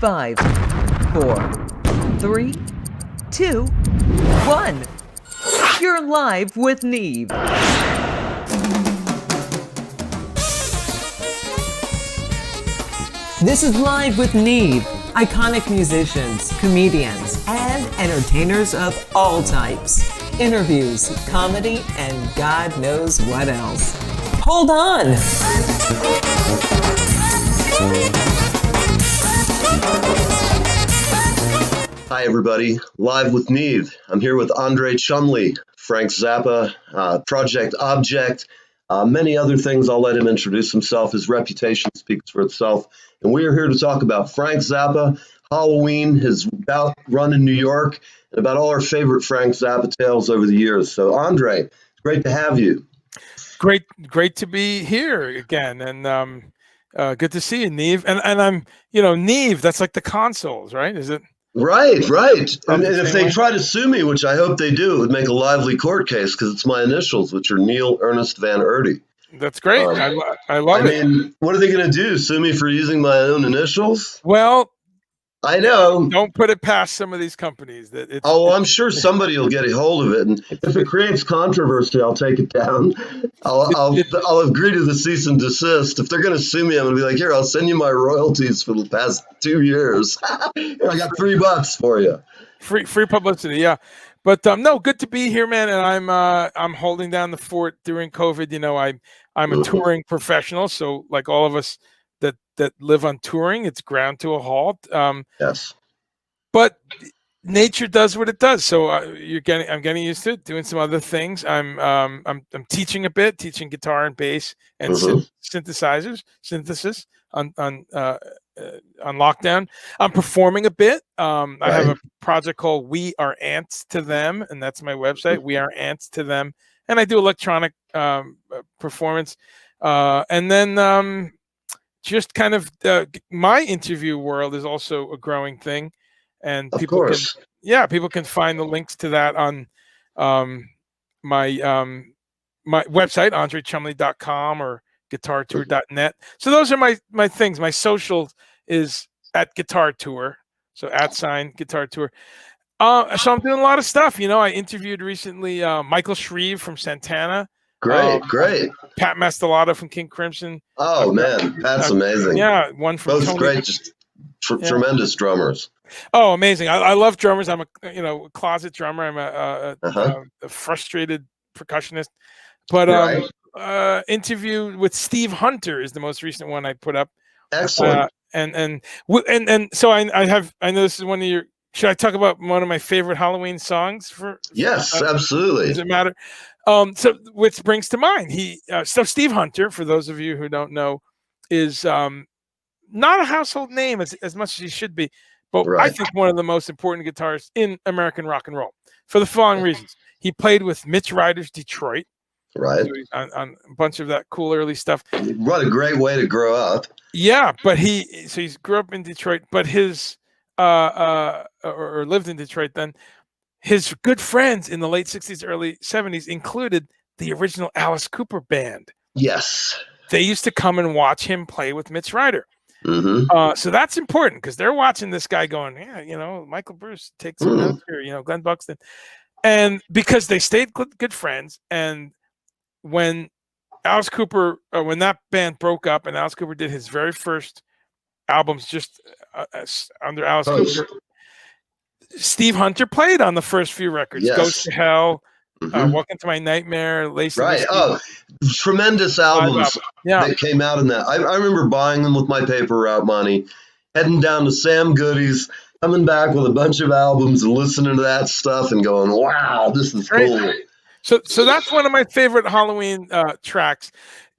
5, 4, 3, 2, 1. You're live with Neve. This is Live with Neve. Iconic musicians, comedians, and entertainers of all types. Interviews, comedy, and God knows what else. Hold on! Hi everybody, Live with Neve. I'm here with Andre Chumley, Frank Zappa, Project Object, many other things. I'll let him introduce himself. His reputation speaks for itself. And we are here to talk about Frank Zappa, Halloween, his bout run in New York, and about all our favorite Frank Zappa tales over the years. So Andre, it's great to have you. Great to be here again, and good to see you, Neve. And I'm, Neve. That's like the consoles, right? Is it? Right. And if they try to sue me, which I hope they do, it would make a lively court case because it's my initials, which are Neil Ernest Van Erdy. That's great. I love it. I mean, what are they going to do? Sue me for using my own initials? Well, I know. Don't put it past some of these companies. I'm sure somebody will get a hold of it, and if it creates controversy, I'll take it down. I'll agree to the cease and desist. If they're going to sue me, I'm going to be like, here, I'll send you my royalties for the past 2 years. Here, I got $3 for you. Free publicity, yeah. But no, good to be here, man. And I'm holding down the fort during COVID. I'm a touring professional, so like all of us that live on touring, it's ground to a halt. Yes. But nature does what it does. So I'm getting used to it, doing some other things. I'm teaching a bit, teaching guitar and bass and synthesis on lockdown. I'm performing a bit. I have a project called We Are Ants to Them, and that's my website, We Are Ants to Them. And I do electronic performance. And then just kind of my interview world is also a growing thing. And people can find the links to that on my website, andrechumley.com or guitartour.net. So those are my things. My social is at Guitar Tour, so @ Guitar Tour. So I'm doing a lot of stuff. I interviewed recently Michael Shreve from Santana. Great. Pat Mastelotto from King Crimson. Oh man, Pat's amazing. Yeah, one from both Tony. Great, just tremendous drummers. Oh, amazing! I love drummers. I'm a closet drummer. I'm a frustrated percussionist. But interview with Steve Hunter is the most recent one I put up. Excellent. And so I know this is one of your. Should I talk about one of my favorite Halloween songs? Yes, absolutely. Does it matter? So which brings to mind so Steve Hunter, for those of you who don't know, is not a household name as much as he should be, but I think one of the most important guitarists in American rock and roll for the following reasons. He played with Mitch Ryder's Detroit, right, on a bunch of that cool early stuff. What a great way to grow up. Yeah, but he grew up in Detroit, but his or lived in Detroit then. His good friends in the late 60s, early 70s included the original Alice Cooper band. Yes. They used to come and watch him play with Mitch Ryder. Mm-hmm. So that's important because they're watching this guy going, Michael Bruce, take some notes here, Glenn Buxton. And because they stayed good friends. And when Alice Cooper, when that band broke up and Alice Cooper did his very first albums just under Alice Cooper, Steve Hunter played on the first few records. Yes. Goes to Hell, Welcome to My Nightmare, Lace. Right. Tremendous albums that came out in that. I remember buying them with my paper route money, heading down to Sam Goody's, coming back with a bunch of albums and listening to that stuff and going, wow, this is cool. So that's one of my favorite Halloween tracks.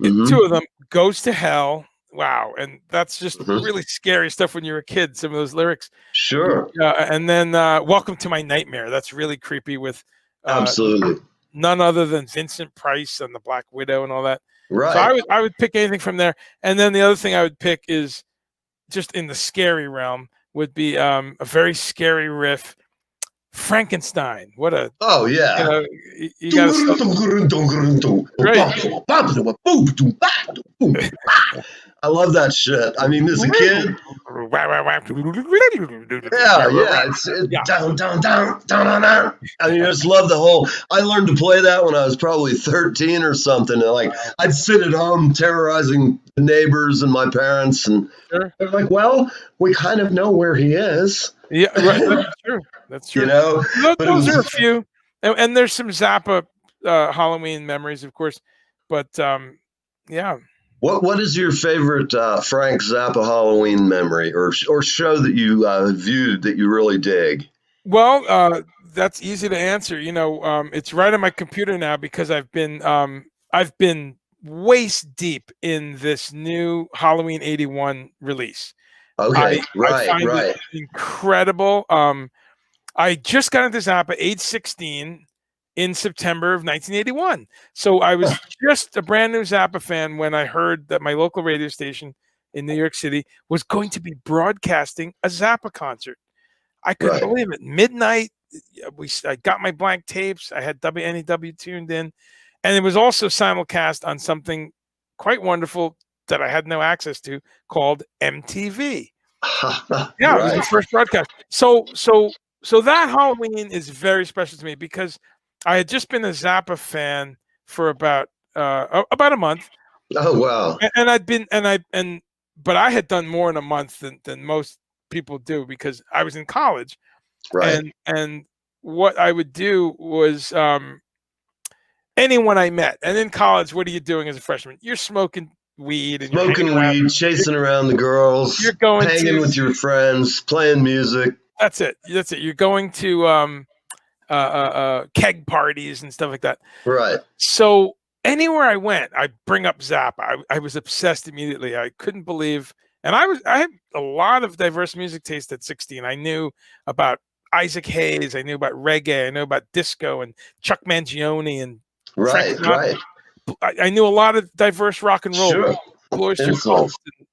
Two of them, Goes to Hell. Wow, and that's just really scary stuff when you're a kid. Some of those lyrics, sure. And then "Welcome to My Nightmare." That's really creepy with absolutely none other than Vincent Price and the Black Widow and all that. Right. So I would pick anything from there. And then the other thing I would pick is just in the scary realm would be a very scary riff. Frankenstein. What a you got I love that shit. I mean, as a kid, wah, wah, wah. Yeah. It's down, down, down, down, down, down. I mean, I just love the whole. I learned to play that when I was probably 13 or something. And like, I'd sit at home terrorizing the neighbors and my parents, and Sure. they're like, "Well, we kind of know where he is." Yeah, right. That's true. That's true. You know, but it Those are a was. few, and there's some Zappa Halloween memories, of course. But yeah. What is your favorite Frank Zappa Halloween memory or show that you viewed that you really dig? Well, that's easy to answer. It's right on my computer now because I've been waist deep in this new Halloween '81 release. Okay, I find right. it incredible. I just got into Zappa age 16 in September of 1981. So I was just a brand new Zappa fan when I heard that my local radio station in New York City was going to be broadcasting a Zappa concert. I couldn't believe it. Midnight, I got my blank tapes. I had WNEW tuned in, and it was also simulcast on something quite wonderful that I had no access to called MTV. Yeah, it was the first broadcast. So that Halloween is very special to me because I had just been a Zappa fan for about a month. Oh wow! But I had done more in a month than most people do because I was in college. Right. And what I would do was anyone I met. And in college, what are you doing as a freshman? You're smoking weed and Smoking weed, chasing around the girls, you're going hanging with your friends, playing music. That's it. You're going to keg parties and stuff like that. Right. So anywhere I went, I'd bring up Zappa. I was obsessed immediately. I couldn't believe, and I had a lot of diverse music taste at 16. I knew about Isaac Hayes. I knew about reggae. I knew about disco and Chuck Mangione and Right. I knew a lot of diverse rock and roll. Sure. And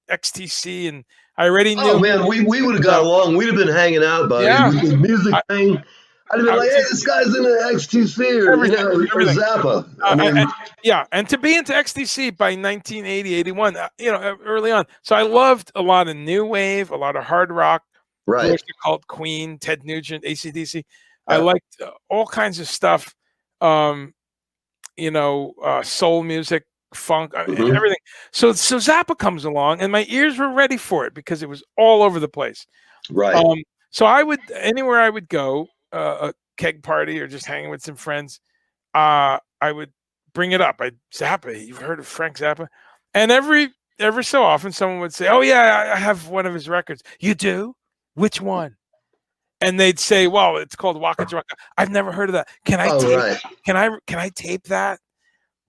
XTC, and I already knew. Oh man, we would have got along. We'd have been hanging out, buddy. Yeah. With the music thing. I'd have been like, hey, this guy's into XTC or Zappa. And to be into XTC by 1980, 81, early on. So I loved a lot of new wave, a lot of hard rock. Right. Called Queen, Ted Nugent, AC/DC. I liked all kinds of stuff. Soul music, funk, everything. So Zappa comes along, and my ears were ready for it because it was all over the place. Right. So anywhere I would go, a keg party or just hanging with some friends, I would bring it up. Zappa, you've heard of Frank Zappa? And every so often someone would say, oh yeah, I have one of his records. You do? Which one? And they'd say, well, it's called Waka Jawaka. I've never heard of that. Can I tape that?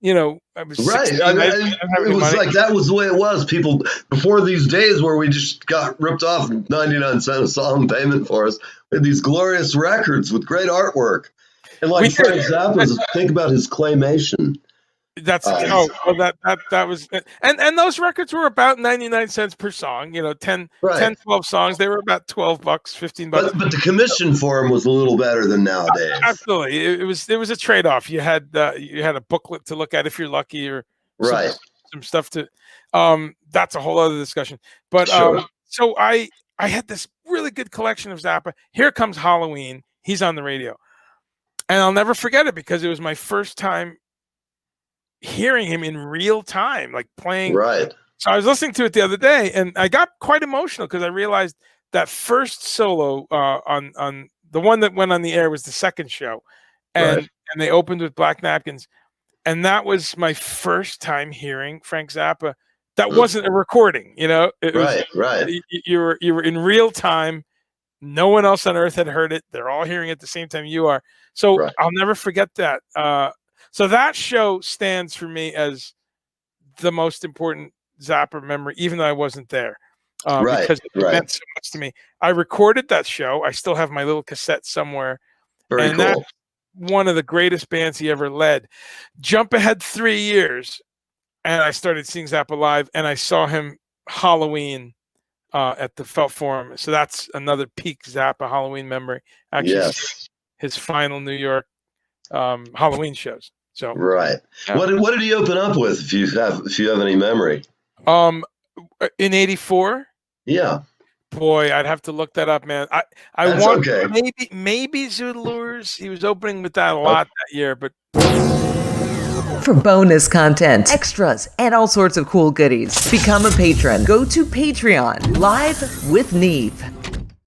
I was 16, it was like that was the way it was. People before these days where we just got ripped off 99 cent a song payment for us. We had these glorious records with great artwork. And like Frank Zappa, think about his claymation. That's that was, and those records were about 99 cents per song, 10, 12 songs. They were about $12, $15. But the commission for them was a little better than nowadays. Absolutely. It was a trade-off. You had a booklet to look at if you're lucky, or some stuff to, that's a whole other discussion. But so I had this really good collection of Zappa. Here comes Halloween. He's on the radio. And I'll never forget it because it was my first time hearing him in real time, like playing. Right. So I was listening to it the other day, and I got quite emotional because I realized that first solo on the one that went on the air was the second show, and they opened with Black Napkins, and that was my first time hearing Frank Zappa. That wasn't a recording, It was, You were in real time. No one else on earth had heard it. They're all hearing it at the same time you are. So I'll never forget that. So that show stands for me as the most important Zappa memory, even though I wasn't there, because it meant so much to me. I recorded that show. I still have my little cassette somewhere. Very cool. That's one of the greatest bands he ever led. Jump ahead 3 years, and I started seeing Zappa live, and I saw him Halloween at the Felt Forum. So that's another peak Zappa Halloween memory. Actually, his final New York Halloween shows. So what did he open up with? If you have any memory, in '84, Boy, I'd have to look that up, man. I That's want okay. maybe Zoodalures. He was opening with that a lot that year, but For bonus content, extras, and all sorts of cool goodies, become a patron. Go to Patreon. Live with Neve.